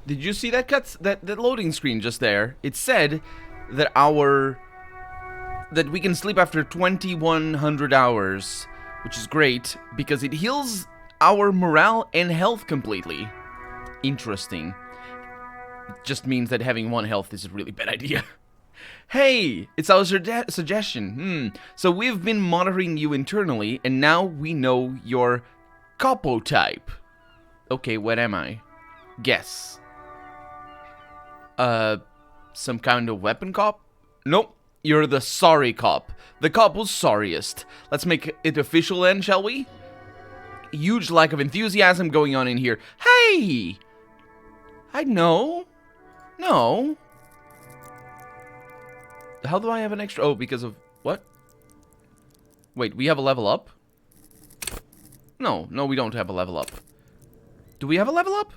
Did you see that that loading screen just there? It said that that we can sleep after 2100 hours, which is great because it heals our morale and health completely. Interesting. It just means that having 1 health is a really bad idea. Hey, it's our suggestion. So we've been monitoring you internally, and now we know your capo type. Okay, what am I? Guess. Some kind of weapon cop? Nope, you're the sorry cop. The cop who's sorriest. Let's make it official then, shall we? Huge lack of enthusiasm going on in here. Hey! I know. No. How do I have an extra? Oh, because of what? Wait, we have a level up? No, we don't have a level up. Do we have a level up?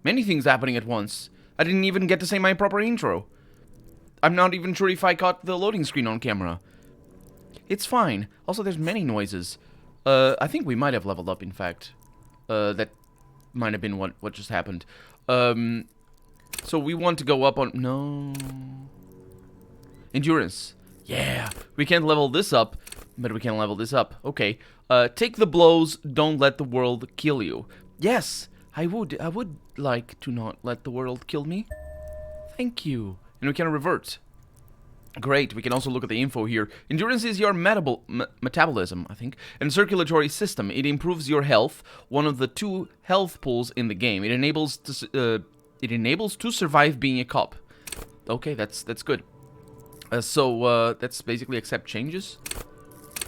Many things happening at once. I didn't even get to say my proper intro. I'm not even sure if I caught the loading screen on camera. It's fine. Also, there's many noises. I think we might have leveled up, in fact. That might have been what just happened. So we want to go up on... No. Endurance. Yeah. We can't level this up, but we can level this up. Okay. Take the blows. Don't let the world kill you. Yes. I would like to not let the world kill me. Thank you. And we can revert. Great, we can also look at the info here. Endurance is your metabolism, I think, and circulatory system. It improves your health, one of the 2 health pools in the game. It enables to survive being a cop. Okay, that's good. So that's basically accept changes.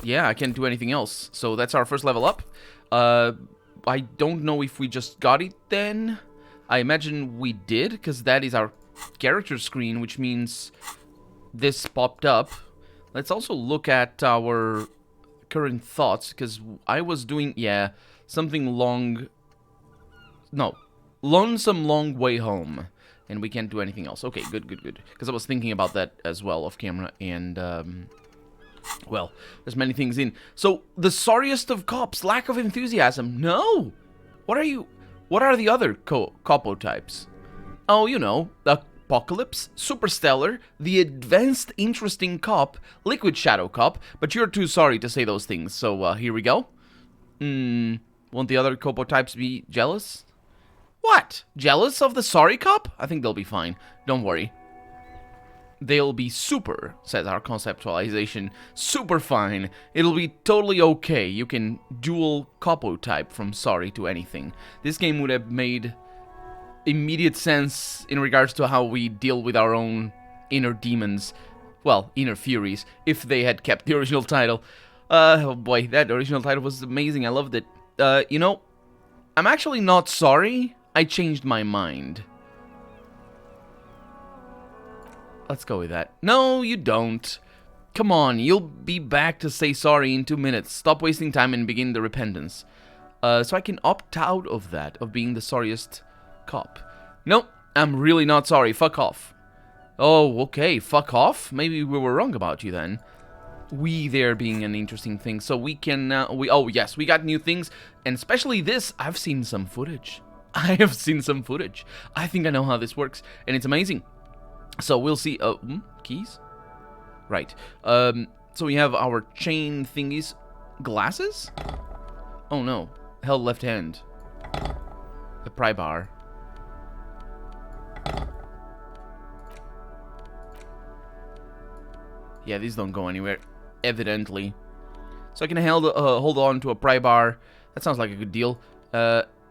Yeah, I can't do anything else. So that's our first level up. I don't know if we just got it then. I imagine we did, because that is our character screen, which means this popped up. Let's also look at our current thoughts, because I was doing, yeah, something long... No, lonesome long way home. And we can't do anything else. Okay, good. Because I was thinking about that as well off camera, and... well, there's many things in. So, the sorriest of cops, lack of enthusiasm. No! What are the other capo types? Oh, you know, Apocalypse, Superstellar, the Advanced Interesting Cop, Liquid Shadow Cop, but you're too sorry to say those things, so here we go. Won't the other capo types be jealous? What? Jealous of the sorry cop? I think they'll be fine. Don't worry. They'll be super, says our conceptualization. Super fine. It'll be totally okay. You can dual capo type from sorry to anything. This game would have made immediate sense in regards to how we deal with our own inner demons. Well, inner Furies, if they had kept the original title. Oh boy, that original title was amazing. I loved it. You know, I'm actually not sorry. I changed my mind. Let's go with that. No, you don't. Come on, you'll be back to say sorry in 2 minutes. Stop wasting time and begin the repentance. So I can opt out of that, of being the sorriest cop. Nope, I'm really not sorry. Fuck off. Oh, okay, fuck off? Maybe we were wrong about you then. We there being an interesting thing. So we can, oh yes, we got new things. And especially this, I've seen some footage. I have seen some footage. I think I know how this works. And it's amazing. So we'll see. Keys? Right. So we have our chain thingies. Glasses? Oh no. Held left hand. The pry bar. Yeah, these don't go anywhere. Evidently. So I can hold on to a pry bar. That sounds like a good deal.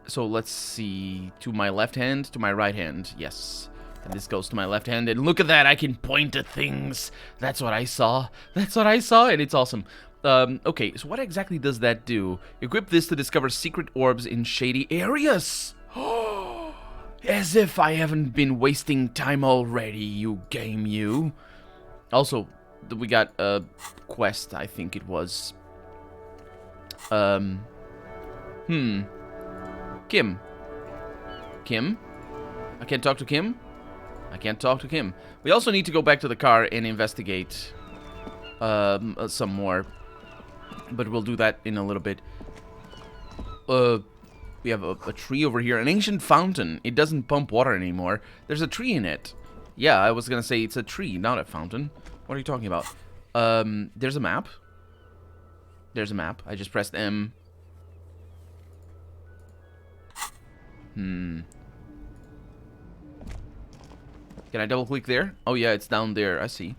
So let's see. To my left hand, to my right hand. Yes. And this goes to my left hand, and look at that, I can point at things. That's what I saw. That's what I saw, and it's awesome. Okay, so what exactly does that do? Equip this to discover secret orbs in shady areas. As if I haven't been wasting time already, you game, you. Also, we got a quest, I think it was. Kim. Kim? I can't talk to Kim? I can't talk to Kim. We also need to go back to the car and investigate some more. But we'll do that in a little bit. We have a tree over here. An ancient fountain. It doesn't pump water anymore. There's a tree in it. Yeah, I was gonna say it's a tree, not a fountain. What are you talking about? There's a map. There's a map. I just pressed M. Can I double click there? Oh yeah, it's down there. I see.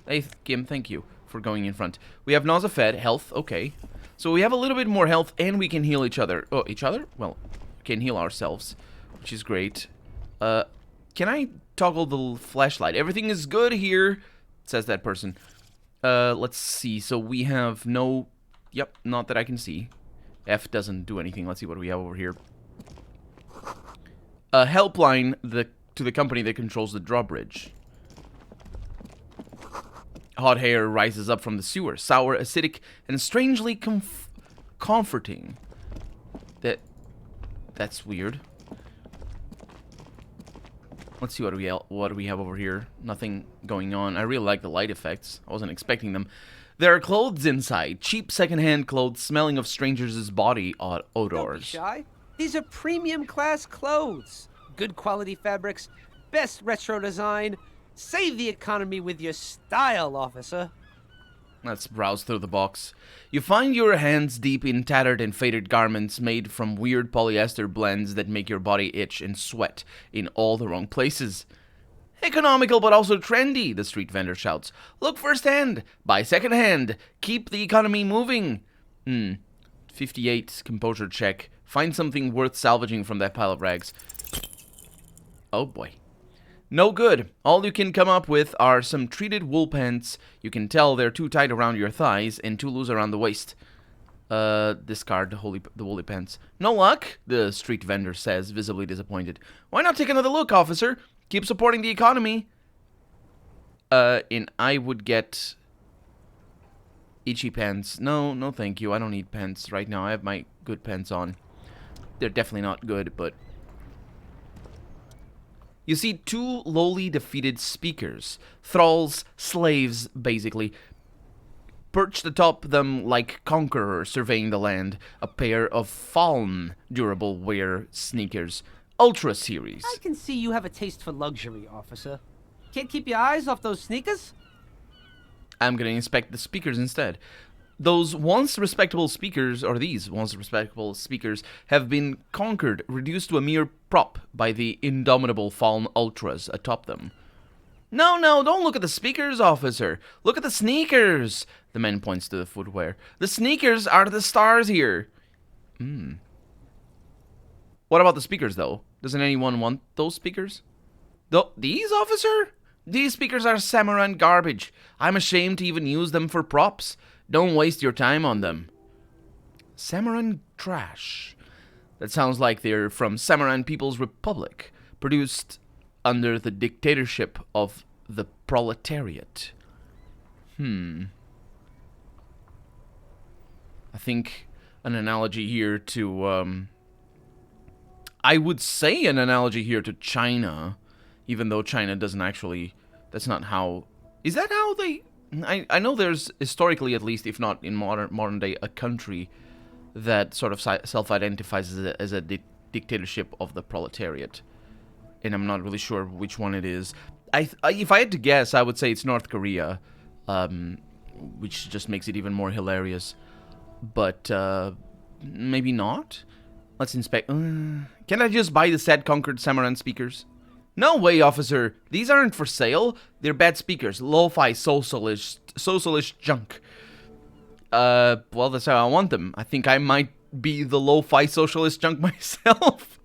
Hey, Kim, thank you for going in front. We have nausea fed, health, okay. So we have a little bit more health and we can heal each other. Oh, each other? Well, we can heal ourselves, which is great. Can I toggle the flashlight? Everything is good here, says that person. Let's see. So we have no... Yep, not that I can see. F doesn't do anything. Let's see what we have over here. A helpline to the company that controls the drawbridge. Hot hair rises up from the sewer. Sour, acidic, and strangely comforting. That's weird. Let's see what we have over here. Nothing going on. I really like the light effects. I wasn't expecting them. There are clothes inside. Cheap secondhand clothes smelling of strangers' body odors. Don't be shy. These are premium class clothes. Good quality fabrics. Best retro design. Save the economy with your style, officer. Let's browse through the box. You find your hands deep in tattered and faded garments made from weird polyester blends that make your body itch and sweat in all the wrong places. Economical but also trendy, the street vendor shouts. Look firsthand, buy secondhand, keep the economy moving. 58 composure check. Find something worth salvaging from that pile of rags. Oh boy. No good. All you can come up with are some treated wool pants. You can tell they're too tight around your thighs and too loose around the waist. Discard the woolly pants. No luck, the street vendor says, visibly disappointed. Why not take another look, officer? Keep supporting the economy. And I would get itchy pants. No, thank you. I don't need pants right now. I have my good pants on. They're definitely not good, but... You see two lowly defeated speakers, thralls, slaves, basically, perched atop them like conquerors surveying the land, a pair of fallen durable wear sneakers, Ultra Series. I can see you have a taste for luxury, officer. Can't keep your eyes off those sneakers? I'm gonna inspect the speakers instead. These once respectable speakers have been conquered, reduced to a mere prop by the indomitable fallen ultras atop them. No, don't look at the speakers, officer. Look at the sneakers. The man points to the footwear. The sneakers are the stars here. What about the speakers, though? Doesn't anyone want those speakers? These, officer? These speakers are Samaran garbage. I'm ashamed to even use them for props. Don't waste your time on them. Samaran trash. That sounds like they're from Samaran People's Republic, produced under the dictatorship of the proletariat. I think an analogy here to, I would say an analogy here to China, even though China doesn't actually, that's not how, is that how they... I know there's, historically at least, if not in modern day, a country that sort of self-identifies as a dictatorship of the proletariat. And I'm not really sure which one it is. If I had to guess, I would say it's North Korea, which just makes it even more hilarious. But maybe not? Let's inspect. Can I just buy the said conquered Samaran speakers? No way, officer. These aren't for sale. They're bad speakers. Lo-fi socialist junk. Well, that's how I want them. I think I might be the lo-fi socialist junk myself.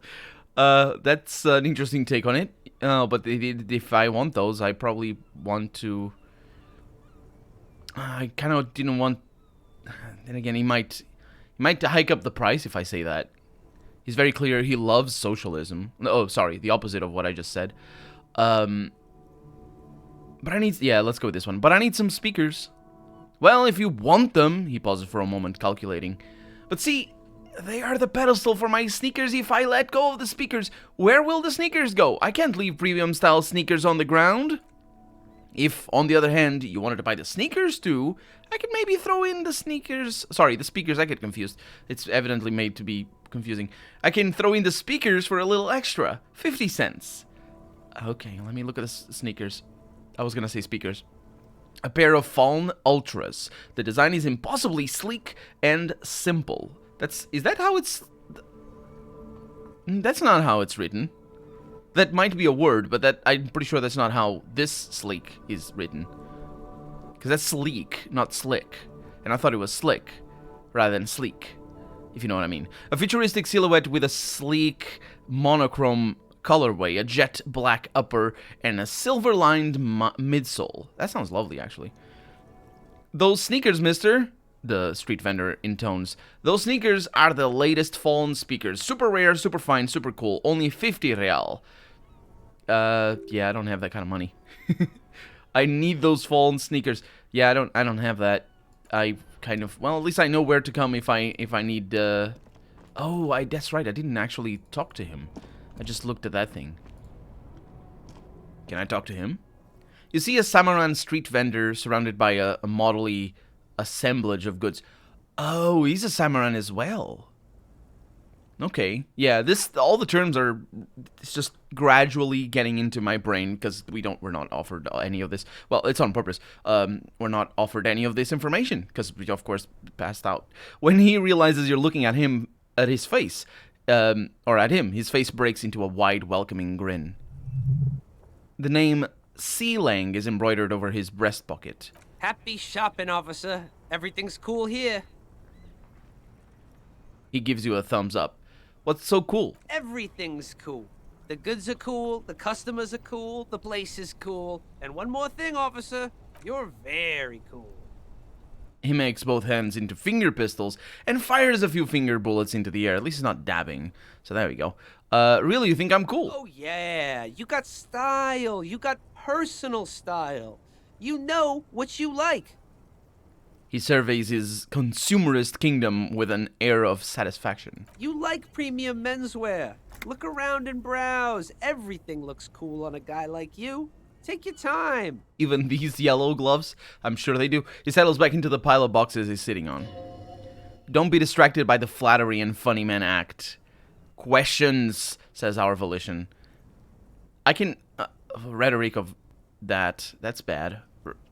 That's an interesting take on it. But if I want those, I probably want to... I kind of didn't want... Then again, he might hike up the price if I say that. He's very clear he loves socialism. Oh, sorry, the opposite of what I just said. But I need... Yeah, let's go with this one. But I need some speakers. Well, if you want them... He pauses for a moment, calculating. But see, they are the pedestal for my sneakers. If I let go of the speakers, where will the sneakers go? I can't leave premium-style sneakers on the ground. If, on the other hand, you wanted to buy the sneakers too, I could maybe throw in the sneakers... Sorry, the speakers, I get confused. It's evidently made to be confusing. I can throw in the speakers for a little extra. 50 cents. Okay, let me look at the sneakers. I was gonna say speakers. A pair of Fallen Ultras. The design is impossibly sleek and simple. Is that how it's... That's not how it's written. That might be a word, but I'm pretty sure that's not how this sleek is written. Because that's sleek, not slick. And I thought it was slick, rather than sleek, if you know what I mean. A futuristic silhouette with a sleek monochrome colorway, a jet black upper, and a silver-lined midsole. That sounds lovely, actually. Those sneakers, mister, the street vendor intones. Those sneakers are the latest Fallen speakers. Super rare, super fine, super cool. Only 50 real. Yeah, I don't have that kind of money. I need those Fallen sneakers. Yeah, I don't have that. I kind of, well, at least I know where to come if I need, oh, that's right, I didn't actually talk to him. I just looked at that thing. Can I talk to him? You see a Samaran street vendor surrounded by a motley assemblage of goods. Oh, he's a Samaran as well. Okay, yeah, all the terms are, it's just gradually getting into my brain because we're not offered any of this. Well, it's on purpose. We're not offered any of this information because we, of course, passed out. When he realizes you're looking at him, at his face, or at him, his face breaks into a wide, welcoming grin. The name Sealang is embroidered over his breast pocket. Happy shopping, officer. Everything's cool here. He gives you a thumbs up. What's so cool? Everything's cool. The goods are cool, the customers are cool, the place is cool. And one more thing, officer. You're very cool. He makes both hands into finger pistols and fires a few finger bullets into the air. At least he's not dabbing. So there we go. Really, you think I'm cool? Oh, yeah. You got style. You got personal style. You know what you like. He surveys his consumerist kingdom with an air of satisfaction. You like premium menswear. Look around and browse. Everything looks cool on a guy like you. Take your time. Even these yellow gloves? I'm sure they do. He settles back into the pile of boxes he's sitting on. Don't be distracted by the flattery and funny man act. Questions, says our volition. I can... rhetoric of that. That's bad.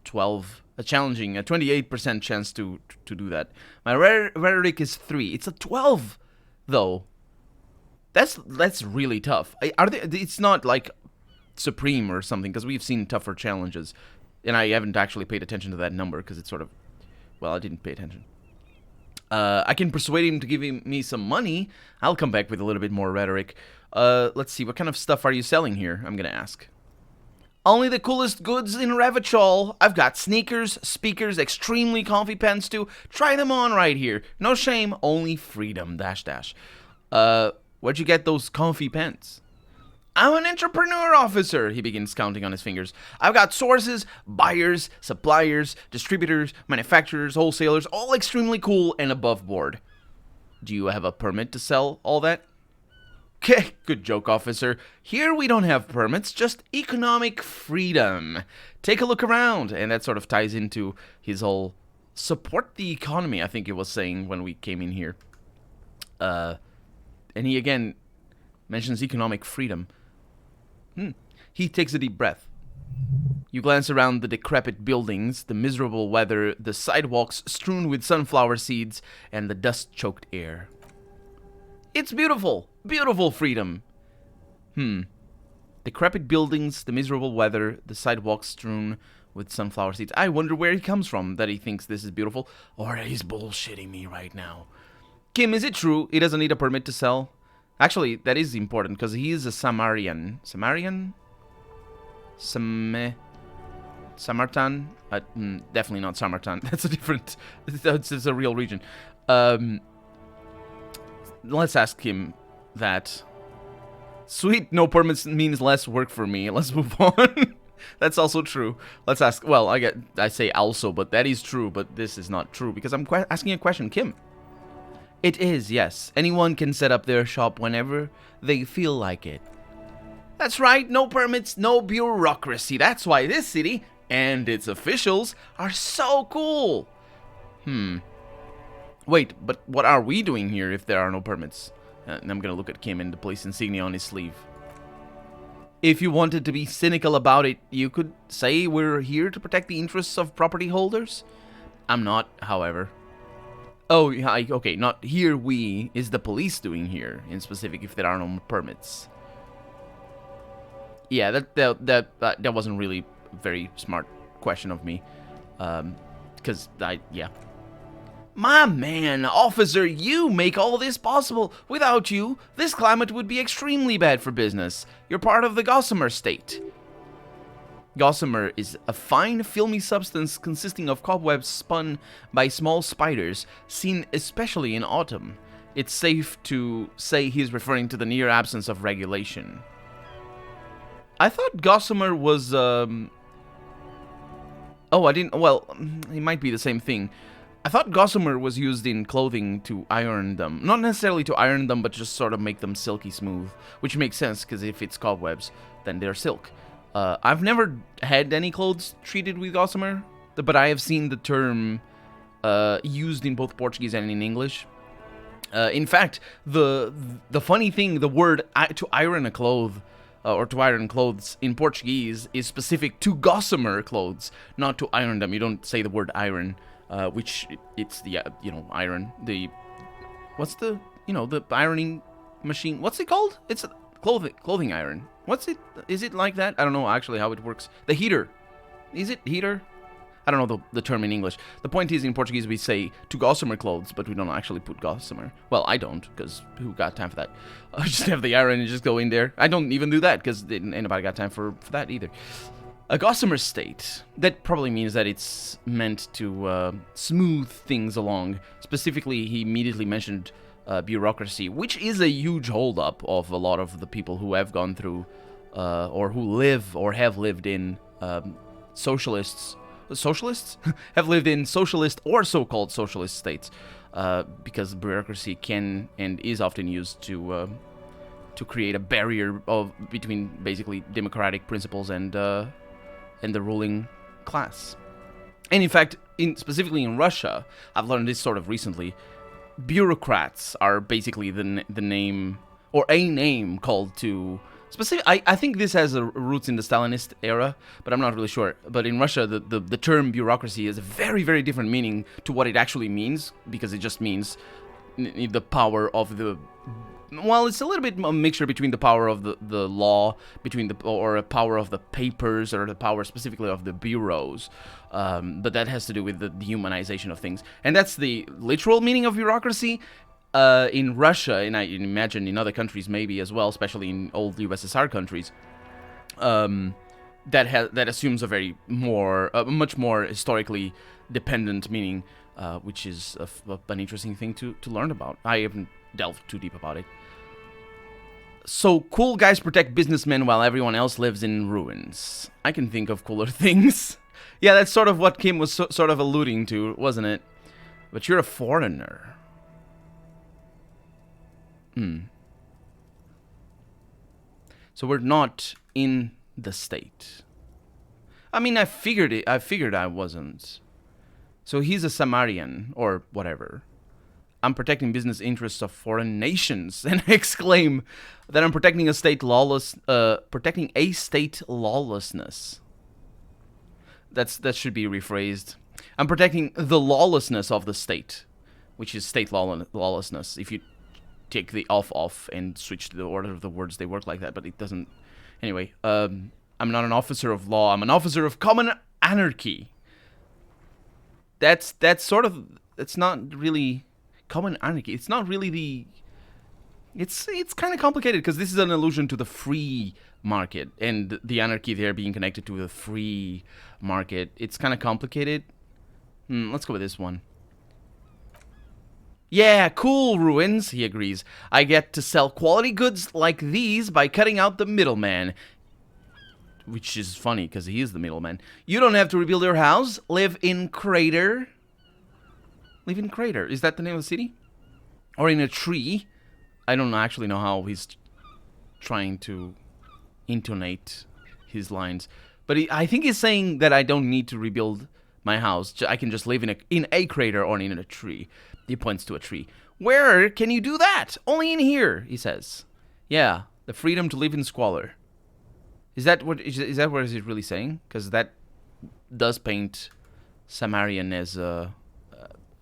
12. A 28% chance to do that. My rhetoric is 3. It's a 12, though. That's really tough. It's not like supreme or something, because we've seen tougher challenges, and I haven't actually paid attention to that number because it's sort of, well, I didn't pay attention. I can persuade him to give me some money. I'll come back with a little bit more rhetoric. Let's see, what kind of stuff are you selling here? I'm gonna ask. Only the coolest goods in Revachol. I've got sneakers, speakers, extremely comfy pants too. Try them on right here. No shame, only freedom, dash dash. Where'd you get those comfy pants? I'm an entrepreneur, officer, he begins counting on his fingers. I've got sources, buyers, suppliers, distributors, manufacturers, wholesalers, all extremely cool and above board. Do you have a permit to sell all that? Okay, good joke, officer. Here we don't have permits, just economic freedom. Take a look around. And that sort of ties into his whole support the economy, I think it was saying when we came in here. And he again mentions economic freedom. He takes a deep breath. You glance around the decrepit buildings, the miserable weather, the sidewalks strewn with sunflower seeds, and the dust-choked air. It's beautiful! Beautiful freedom! Decrepit buildings, the miserable weather, the sidewalks strewn with sunflower seeds. I wonder where he comes from that he thinks this is beautiful. Or he's bullshitting me right now. Kim, is it true he doesn't need a permit to sell? Actually, that is important because he is a Samarian. Samarian? Samartan? Definitely not Samartan. That's a different... It's a real region. Let's ask him that. Sweet, no permits means less work for me. Let's move on. That's also true. Let's ask... Well, I say also, but that is true. But this is not true because I'm asking a question. Kim. It is, yes. Anyone can set up their shop whenever they feel like it. That's right, no permits, no bureaucracy. That's why this city and its officials are so cool. Wait, but what are we doing here if there are no permits? And I'm gonna look at Kim and the police insignia on his sleeve. If you wanted to be cynical about it, you could say we're here to protect the interests of property holders. I'm not, however. Oh, okay, not here we, is the police doing here, in specific, if there are no permits. Yeah, that wasn't really a very smart question of me. Because yeah. My man, officer, you make all this possible. Without you, this climate would be extremely bad for business. You're part of the gossamer state. Gossamer is a fine, filmy substance consisting of cobwebs spun by small spiders, seen especially in autumn. It's safe to say he's referring to the near absence of regulation. I thought gossamer was, Oh, I didn't... Well, it might be the same thing. I thought gossamer was used in clothing to iron them. Not necessarily to iron them, but just sort of make them silky smooth. Which makes sense, because if it's cobwebs, then they're silk. I've never had any clothes treated with gossamer, but I have seen the term used in both Portuguese and in English. In fact, the funny thing, the word to iron a cloth, or to iron clothes in Portuguese is specific to gossamer clothes, not to iron them. You don't say the word iron, which it's the, iron. What's the, the ironing machine? What's it called? It's a clothing iron. What's it? Is it like that? I don't know actually how it works. The heater. Is it heater? I don't know the term in English. The point is, in Portuguese we say to gossamer clothes, but we don't actually put gossamer. Well, I don't, because who got time for that? I just have the iron and just go in there. I don't even do that, because ain't nobody got time for that either. A gossamer state. That probably means that it's meant to smooth things along. Specifically, he immediately mentioned bureaucracy, which is a huge holdup of a lot of the people who have gone through, or who live or have lived in socialists have lived in socialist or so-called socialist states, because bureaucracy can and is often used to create a barrier between basically democratic principles and the ruling class. And in fact, specifically in Russia, I've learned this sort of recently. Bureaucrats are basically the name, or a name called to specific. I think this has roots in the Stalinist era, but I'm not really sure. But in Russia, the term bureaucracy has a very, very different meaning to what it actually means, because it just means the power of the... Well, it's a little bit a mixture between the power of the law, or a power of the papers, or the power specifically of the bureaus. But that has to do with the dehumanization of things. And that's the literal meaning of bureaucracy. In Russia, and I imagine in other countries maybe as well, especially in old USSR countries, that assumes a much more historically dependent meaning, which is an interesting thing to learn about. I haven't delved too deep about it. So, cool guys protect businessmen while everyone else lives in ruins. I can think of cooler things. Yeah, that's sort of what Kim was sort of alluding to, wasn't it? But you're a foreigner. So we're not in the state. I mean, I figured I wasn't. So he's a Samarian, or whatever. I'm protecting business interests of foreign nations, and I exclaim that I'm protecting a state lawlessness. That should be rephrased. I'm protecting the lawlessness of the state, which is state lawlessness. If you take the off and switch to the order of the words, they work like that, but it doesn't. Anyway, I'm not an officer of law. I'm an officer of common anarchy. That's not really common anarchy. It's not really the... It's kind of complicated, because this is an allusion to the free market, and the anarchy there being connected to the free market. It's kind of complicated. Let's go with this one. Yeah, cool, Ruins, he agrees. I get to sell quality goods like these by cutting out the middleman. Which is funny, because he is the middleman. You don't have to rebuild your house. Live in Crater. Live in Crater. Is that the name of the city? Or in a tree? I don't actually know how he's trying to intonate his lines. But I think he's saying that I don't need to rebuild my house. I can just live in a crater or in a tree. He points to a tree. Where can you do that? Only in here, he says. Yeah, the freedom to live in squalor. Is that what is it really saying? Because that does paint Samarian as a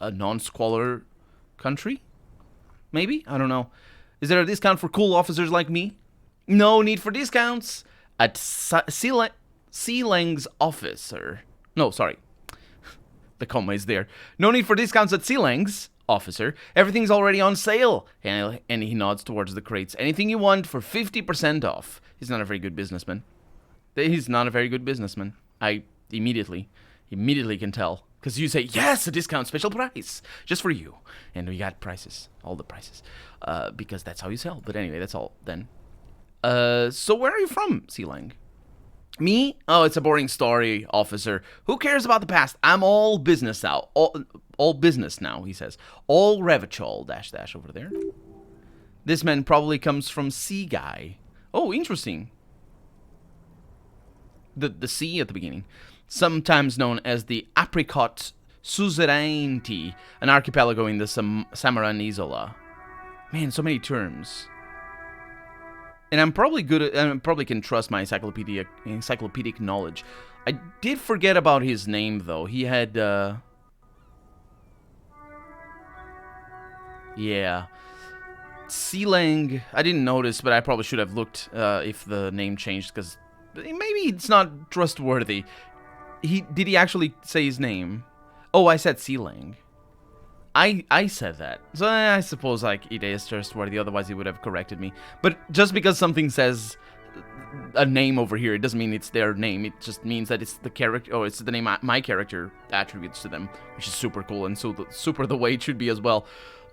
non-squalor country? Maybe? I don't know. Is there a discount for cool officers like me? No need for discounts at Sealang's officer. No, sorry. The comma is there. No need for discounts at Sealang's officer. Everything's already on sale. And he nods towards the crates. Anything you want for 50% off. He's not a very good businessman. He's not a very good businessman. I immediately can tell. Because you say, yes, a discount, special price, just for you. And we got prices, all the prices. Because that's how you sell. But anyway, that's all then. So where are you from, Sealang? Me? Oh, it's a boring story, officer. Who cares about the past? I'm all business now. All business now, he says. All Revachol, -- over there. This man probably comes from Sea Guy. Oh, interesting. The sea at the beginning. Sometimes known as the Apricot Suzerainty, an archipelago in the Samaran Isola. Man, so many terms. And I'm probably probably can trust my encyclopedic knowledge. I did forget about his name though. He had yeah. Sealang, I didn't notice, but I probably should have looked if the name changed, because maybe it's not trustworthy. Did he actually say his name? Oh, I said Sealang. I said that. So I suppose like it is trustworthy, otherwise he would have corrected me. But just because something says a name over here, it doesn't mean it's their name. It just means that it's the character, or it's the name my character attributes to them, which is super cool, and so super the way it should be as well.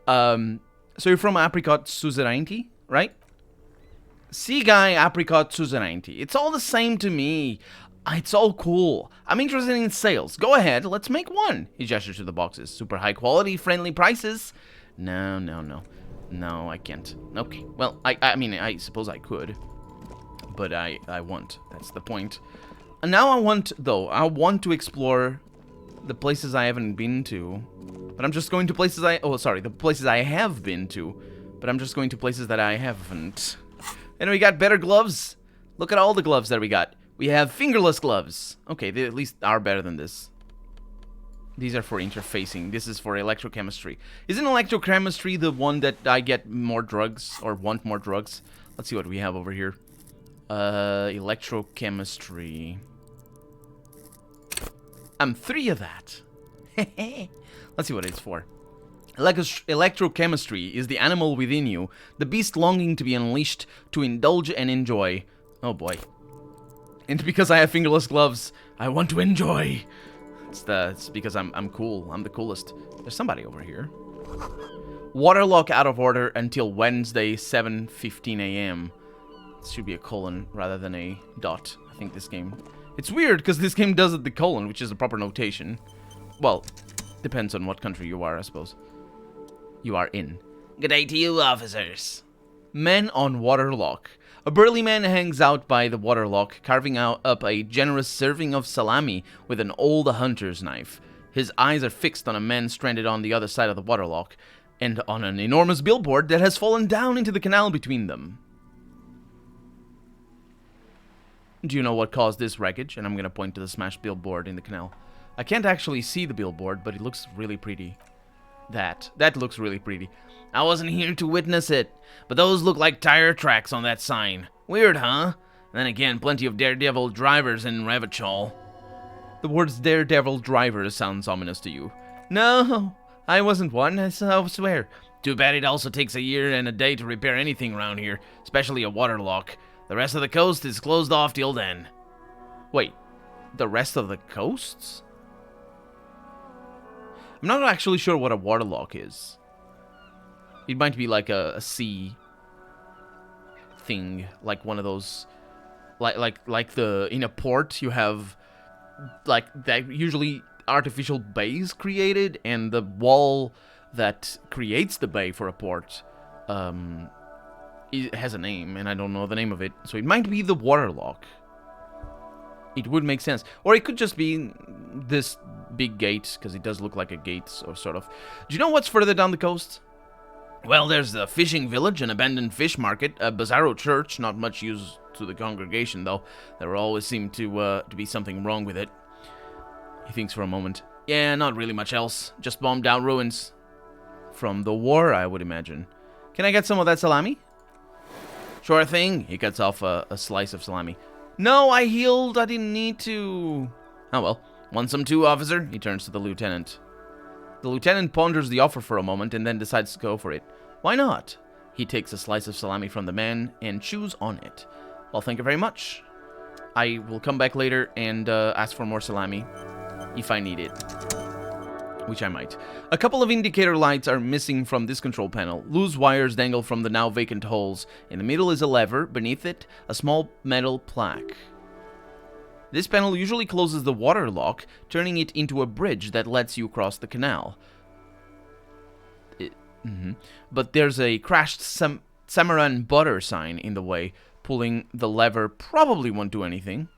So you're from Apricot Suzerainty, right? Sea Guy Apricot Suzerainty. It's all the same to me. It's all cool. I'm interested in sales. Go ahead, let's make one. He gestures to the boxes. Super high quality, friendly prices. No. No, I can't. Okay, well, I mean, I suppose I could. But I won't. That's the point. And now I want to explore the places I haven't been to. But I'm just going to places the places I have been to. But I'm just going to places that I haven't. And we got better gloves. Look at all the gloves that we got. We have fingerless gloves. Okay, they at least are better than this. These are for interfacing. This is for electrochemistry. Isn't electrochemistry the one that I get more drugs or want more drugs? Let's see what we have over here. Electrochemistry. I'm 3 of that. Let's see what it's for. Electrochemistry is the animal within you, the beast longing to be unleashed to indulge and enjoy. Oh boy. And because I have fingerless gloves, I want to enjoy. It's because I'm cool. I'm the coolest. There's somebody over here. Waterlock out of order until Wednesday, 7:15 a.m. This should be a colon rather than a dot. I think this game... It's weird because this game does it the colon, which is the proper notation. Well, depends on what country you are, I suppose. You are in. Good day to you, officers. Men on Waterlock. A burly man hangs out by the waterlock, carving up a generous serving of salami with an old hunter's knife. His eyes are fixed on a man stranded on the other side of the waterlock, and on an enormous billboard that has fallen down into the canal between them. Do you know what caused this wreckage? And I'm going to point to the smashed billboard in the canal. I can't actually see the billboard, but it looks really pretty. That looks really pretty. I wasn't here to witness it, but those look like tire tracks on that sign. Weird, huh? And then again, plenty of daredevil drivers in Revachol. The words daredevil drivers sounds ominous to you. No, I wasn't one, I swear. Too bad it also takes a year and a day to repair anything around here, especially a waterlock. The rest of the coast is closed off till then. Wait, the rest of the coasts? I'm not actually sure what a waterlock is. It might be like a sea thing, like one of those, like the in a port you have like that usually artificial bays created, and the wall that creates the bay for a port, it has a name, and I don't know the name of it, so it might be the waterlock. It would make sense. Or it could just be this big gate, because it does look like a gate, or sort of. Do you know what's further down the coast? Well, there's the fishing village, an abandoned fish market, a bizarro church, not much use to the congregation, though. There always seemed to be something wrong with it. He thinks for a moment. Yeah, not really much else. Just bombed out ruins. From the war, I would imagine. Can I get some of that salami? Sure thing. He cuts off a slice of salami. No, I healed. I didn't need to. Oh well. Want some too, officer? He turns to the lieutenant. The lieutenant ponders the offer for a moment and then decides to go for it. Why not? He takes a slice of salami from the man and chews on it. Well, thank you very much. I will come back later and ask for more salami if I need it. Which I might. A couple of indicator lights are missing from this control panel. Loose wires dangle from the now vacant holes. In the middle is a lever. Beneath it, a small metal plaque. This panel usually closes the water lock, turning it into a bridge that lets you cross the canal. But there's a crashed Samaran butter sign in the way. Pulling the lever probably won't do anything.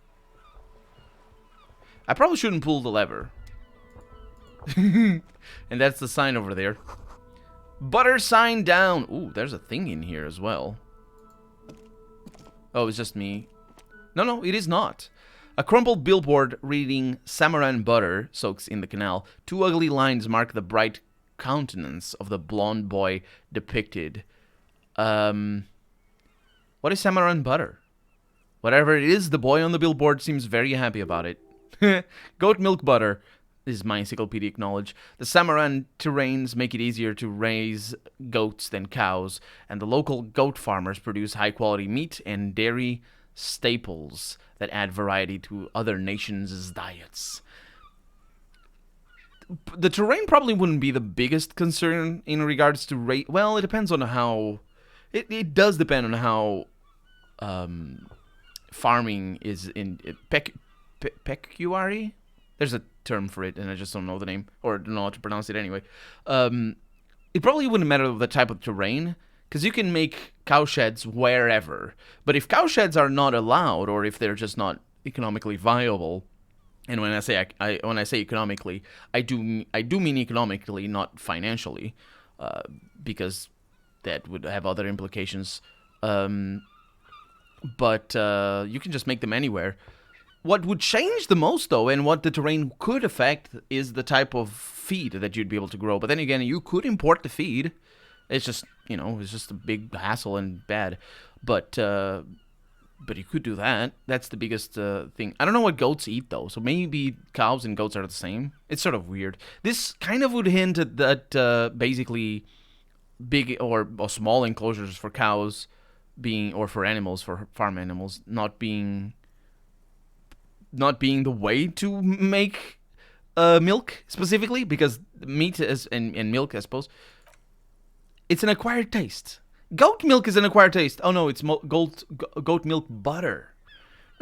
I probably shouldn't pull the lever. And that's the sign over there. Butter sign down. Ooh, there's a thing in here as well. Oh, it's just me. No, it is not. A crumpled billboard reading Samaran butter soaks in the canal. Two ugly lines mark the bright countenance of the blonde boy depicted. What is Samaran butter? Whatever it is, the boy on the billboard seems very happy about it. Goat milk butter. This is my encyclopedic knowledge. The Samaran terrains make it easier to raise goats than cows, and the local goat farmers produce high-quality meat and dairy staples that add variety to other nations' diets. The terrain probably wouldn't be the biggest concern in regards to rate. Well, it depends on how. It does depend on how farming is in pecuary. There's a term for it, and I just don't know the name, or don't know how to pronounce it anyway. It probably wouldn't matter the type of terrain, because you can make cow sheds wherever. But if cow sheds are not allowed, or if they're just not economically viable, and when I say when I say economically, I do mean economically, not financially, because that would have other implications. But you can just make them anywhere. What would change the most, though, and what the terrain could affect, is the type of feed that you'd be able to grow. But then again, you could import the feed. It's just, it's just a big hassle and bad. But you could do that. That's the biggest thing. I don't know what goats eat, though. So maybe cows and goats are the same. It's sort of weird. This kind of would hint at that basically big or small enclosures for cows being, or for animals, for farm animals, not being the way to make milk specifically, because meat is, and milk, I suppose, it's an acquired taste. Goat milk is an acquired taste. Oh no, it's goat milk butter.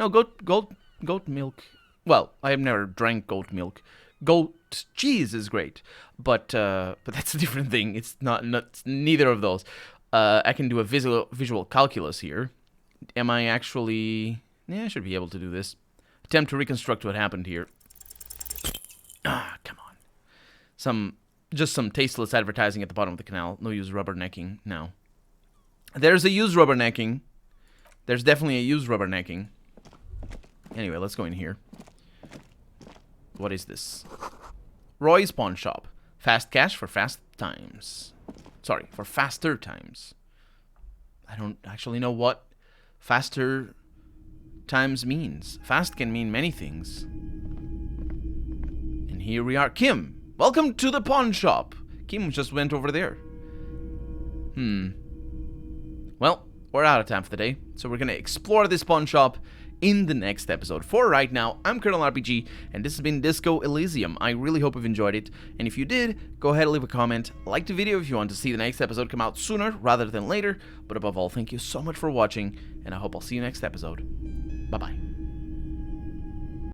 No, goat milk. Well, I have never drank goat milk. Goat cheese is great, but that's a different thing. It's not neither of those. I can do a visual calculus here. Am I actually? Yeah, I should be able to do this. Attempt to reconstruct what happened here. Come on. Just some tasteless advertising at the bottom of the canal. No use rubbernecking. No. There's a use rubbernecking. There's definitely a use rubbernecking. Anyway, let's go in here. What is this? Roy's Pawn Shop. Fast cash for fast times. Sorry, for faster times. I don't actually know what faster times means. Fast can mean many things. And here we are. Kim, welcome to the pawn shop. Kim just went over there. Well, we're out of time for the day, so we're gonna explore this pawn shop in the next episode. For right now, I'm Colonel RPG, and this has been Disco Elysium. I really hope you've enjoyed it, and if you did, go ahead and leave a comment, like the video if you want to see the next episode come out sooner rather than later, but above all, thank you so much for watching, and I hope I'll see you next episode. Bye-bye.